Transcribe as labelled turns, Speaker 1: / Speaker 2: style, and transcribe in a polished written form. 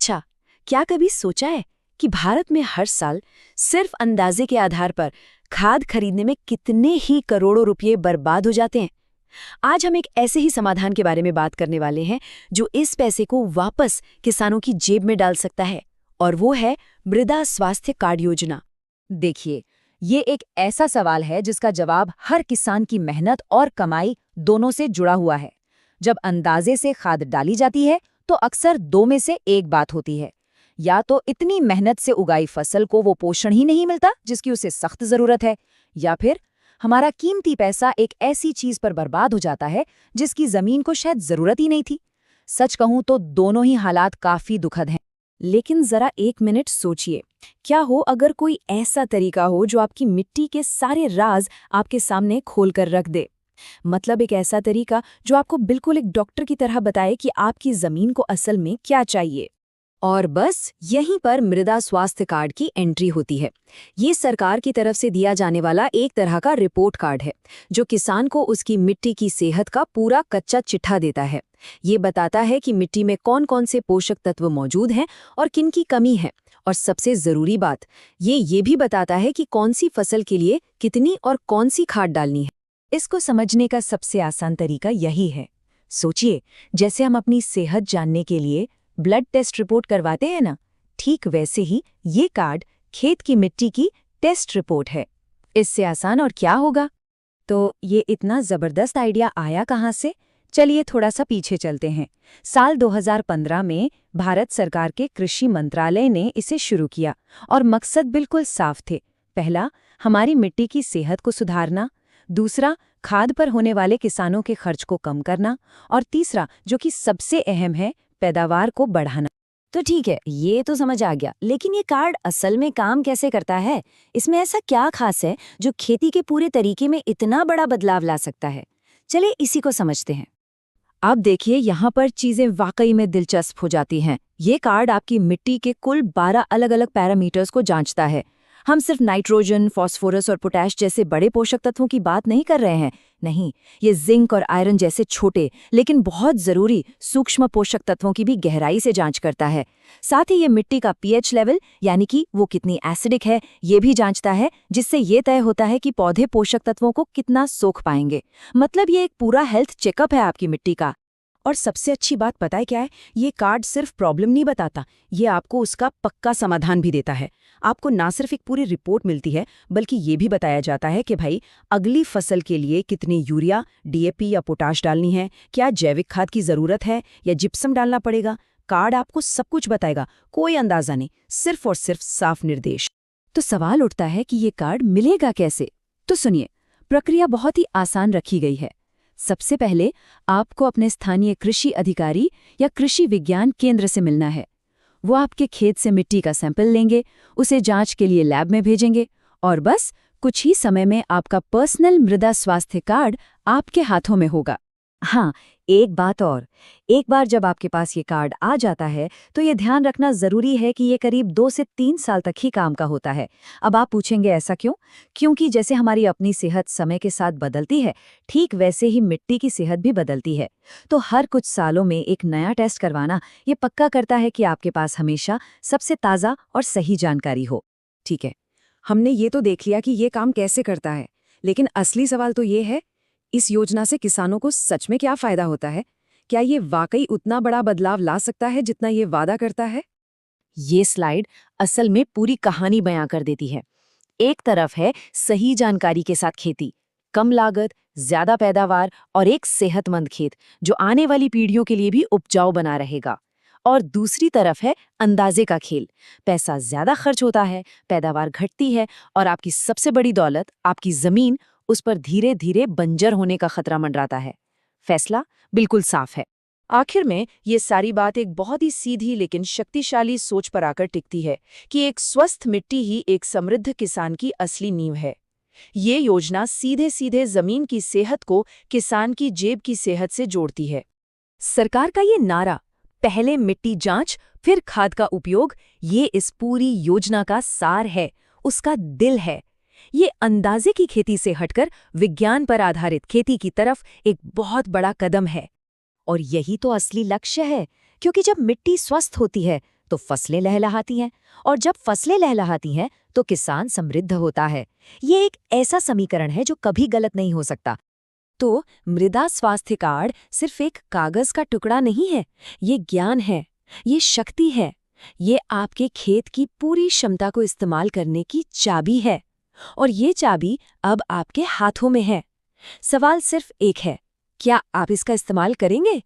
Speaker 1: अच्छा, क्या कभी सोचा है कि भारत में हर साल सिर्फ अंदाजे के आधार पर खाद खरीदने में कितने ही करोड़ों रुपए बर्बाद हो जाते हैं? आज हम एक ऐसे ही समाधान के बारे में बात करने वाले हैं जो इस पैसे को वापस किसानों की जेब में डाल सकता है, और वो है मृदा स्वास्थ्य कार्ड योजना।
Speaker 2: देखिए, ये एक ऐसा सवाल है जिसका जवाब हर किसान की मेहनत और कमाई दोनों से जुड़ा हुआ है। जब अंदाजे से खाद डाली जाती है तो अक्सर दो में से एक बात होती है। या तो इतनी मेहनत से उगाई फसल को वो पोषण ही नहीं मिलता जिसकी उसे सख्त जरूरत है, या फिर हमारा कीमती पैसा एक ऐसी चीज पर बर्बाद हो जाता है जिसकी जमीन को शायद जरूरत ही नहीं थी। सच कहूं तो दोनों ही हालात काफी दुखद हैं।
Speaker 1: लेकिन जरा एक मिनट सोचिए, क्या हो अगर कोई ऐसा तरीका हो जो आपकी मिट्टी के सारे राज आपके सामने खोलकर रख दे। मतलब एक ऐसा तरीका जो आपको बिल्कुल एक डॉक्टर की तरह बताए कि आपकी जमीन को असल में क्या चाहिए।
Speaker 2: और बस यहीं पर मृदा स्वास्थ्य कार्ड की एंट्री होती है। ये सरकार की तरफ से दिया जाने वाला एक तरह का रिपोर्ट कार्ड है, जो किसान को उसकी मिट्टी की सेहत का पूरा कच्चा चिट्ठा देता है। ये बताता है कि मिट्टी में कौन कौन से पोषक तत्व मौजूद हैं और किन की कमी है। और सबसे जरूरी बात, ये भी बताता है कि कौन सी फसल के लिए कितनी और कौन सी खाद डालनी है। इसको समझने का सबसे आसान तरीका यही है। सोचिए, जैसे हम अपनी सेहत जानने के लिए ब्लड टेस्ट रिपोर्ट करवाते हैं ना, ठीक वैसे ही ये कार्ड खेत की मिट्टी की टेस्ट रिपोर्ट है। इससे आसान और क्या होगा? तो ये इतना जबरदस्त आइडिया आया कहाँ से? चलिए थोड़ा सा पीछे चलते हैं। साल 2015 में भारत सरकार के कृषि मंत्रालय ने इसे शुरू किया और मकसद बिल्कुल साफ थे। पहला, हमारी मिट्टी की सेहत को सुधारना। दूसरा, खाद पर होने वाले किसानों के खर्च को कम करना। और तीसरा, जो कि सबसे अहम है, पैदावार को बढ़ाना।
Speaker 1: तो ठीक है, ये तो समझ आ गया, लेकिन ये कार्ड असल में काम कैसे करता है? इसमें ऐसा क्या खास है जो खेती के पूरे तरीके में इतना बड़ा बदलाव ला सकता है? चलिए इसी को समझते हैं।
Speaker 2: अब देखिए, यहाँ पर चीजें वाकई में दिलचस्प हो जाती हैं। ये कार्ड आपकी मिट्टी के कुल 12 अलग-अलग पैरामीटर्स को जांचता है। हम सिर्फ नाइट्रोजन, फास्फोरस और पोटैश जैसे बड़े पोषक तत्वों की बात नहीं कर रहे हैं। नहीं, ये जिंक और आयरन जैसे छोटे लेकिन बहुत जरूरी सूक्ष्म पोषक तत्वों की भी गहराई से जांच करता है। साथ ही ये मिट्टी का पीएच लेवल, यानी कि वो कितनी एसिडिक है, ये भी जांचता है, जिससे ये तय होता है कि पौधे पोषक तत्वों को कितना सोख पाएंगे। मतलब ये एक पूरा हेल्थ चेकअप है आपकी मिट्टी का। और सबसे अच्छी बात पता है क्या है? ये कार्ड सिर्फ प्रॉब्लम नहीं बताता, ये आपको उसका पक्का समाधान भी देता है। आपको ना सिर्फ एक पूरी रिपोर्ट मिलती है, बल्कि ये भी बताया जाता है कि भाई अगली फसल के लिए कितनी यूरिया, डीएपी या पोटाश डालनी है, क्या जैविक खाद की जरूरत है या जिप्सम डालना पड़ेगा। कार्ड आपको सब कुछ बताएगा, कोई अंदाजा नहीं, सिर्फ और सिर्फ साफ निर्देश। तो सवाल उठता है कि ये कार्ड मिलेगा कैसे? तो सुनिए, प्रक्रिया बहुत ही आसान रखी गई है। सबसे पहले आपको अपने स्थानीय कृषि अधिकारी या कृषि विज्ञान केंद्र से मिलना है। वो आपके खेत से मिट्टी का सैंपल लेंगे, उसे जांच के लिए लैब में भेजेंगे, और बस कुछ ही समय में आपका पर्सनल मृदा स्वास्थ्य कार्ड आपके हाथों में होगा। हाँ, एक बात और, एक बार जब आपके पास ये कार्ड आ जाता है तो ये ध्यान रखना जरूरी है कि ये करीब 2 से 3 साल तक ही काम का होता है। अब आप पूछेंगे ऐसा क्यों? क्योंकि जैसे हमारी अपनी सेहत समय के साथ बदलती है, ठीक वैसे ही मिट्टी की सेहत भी बदलती है। तो हर कुछ सालों में एक नया टेस्ट करवाना ये पक्का करता है कि आपके पास हमेशा सबसे ताज़ा और सही जानकारी हो। ठीक है, हमने ये तो देख लिया कि ये काम कैसे करता है, लेकिन असली सवाल तो ये है, इस योजना से किसानों को सच में क्या फायदा होता है? क्या ये वाकई उतना बड़ा बदलाव ला सकता है जितना ये वादा करता है? ये स्लाइड असल में पूरी कहानी बयां कर देती है। एक तरफ है सही जानकारी के साथ खेती, कम लागत, ज्यादा पैदावार और एक सेहतमंद खेत जो आने वाली पीढ़ियों के लिए भी उपजाऊ बना रहेगा। और दूसरी तरफ है अंदाजे का खेल। पैसा ज्यादा खर्च होता है, पैदावार घटती है और आपकी सबसे बड़ी दौलत, आपकी जमीन, उस पर धीरे धीरे बंजर होने का खतरा मंडराता है। फैसला बिल्कुल साफ है। आखिर में ये सारी बात एक बहुत ही सीधी लेकिन शक्तिशाली सोच पर आकर टिकती है कि एक स्वस्थ मिट्टी ही एक समृद्ध किसान की असली नींव है। ये योजना सीधे सीधे जमीन की सेहत को किसान की जेब की सेहत से जोड़ती है। सरकार का ये नारा, पहले मिट्टी जांच फिर खाद का उपयोग, ये इस पूरी योजना का सार है, उसका दिल है। ये अंदाजे की खेती से हटकर विज्ञान पर आधारित खेती की तरफ एक बहुत बड़ा कदम है। और यही तो असली लक्ष्य है, क्योंकि जब मिट्टी स्वस्थ होती है तो फसलें लहलहाती हैं, और जब फसलें लहलहाती हैं तो किसान समृद्ध होता है। ये एक ऐसा समीकरण है जो कभी गलत नहीं हो सकता।
Speaker 1: तो मृदा स्वास्थ्य कार्ड सिर्फ एक कागज का टुकड़ा नहीं है, ये ज्ञान है, ये शक्ति है, ये आपके खेत की पूरी क्षमता को इस्तेमाल करने की चाबी है। और ये चाबी अब आपके हाथों में है। सवाल सिर्फ एक है, क्या आप इसका इस्तेमाल करेंगे?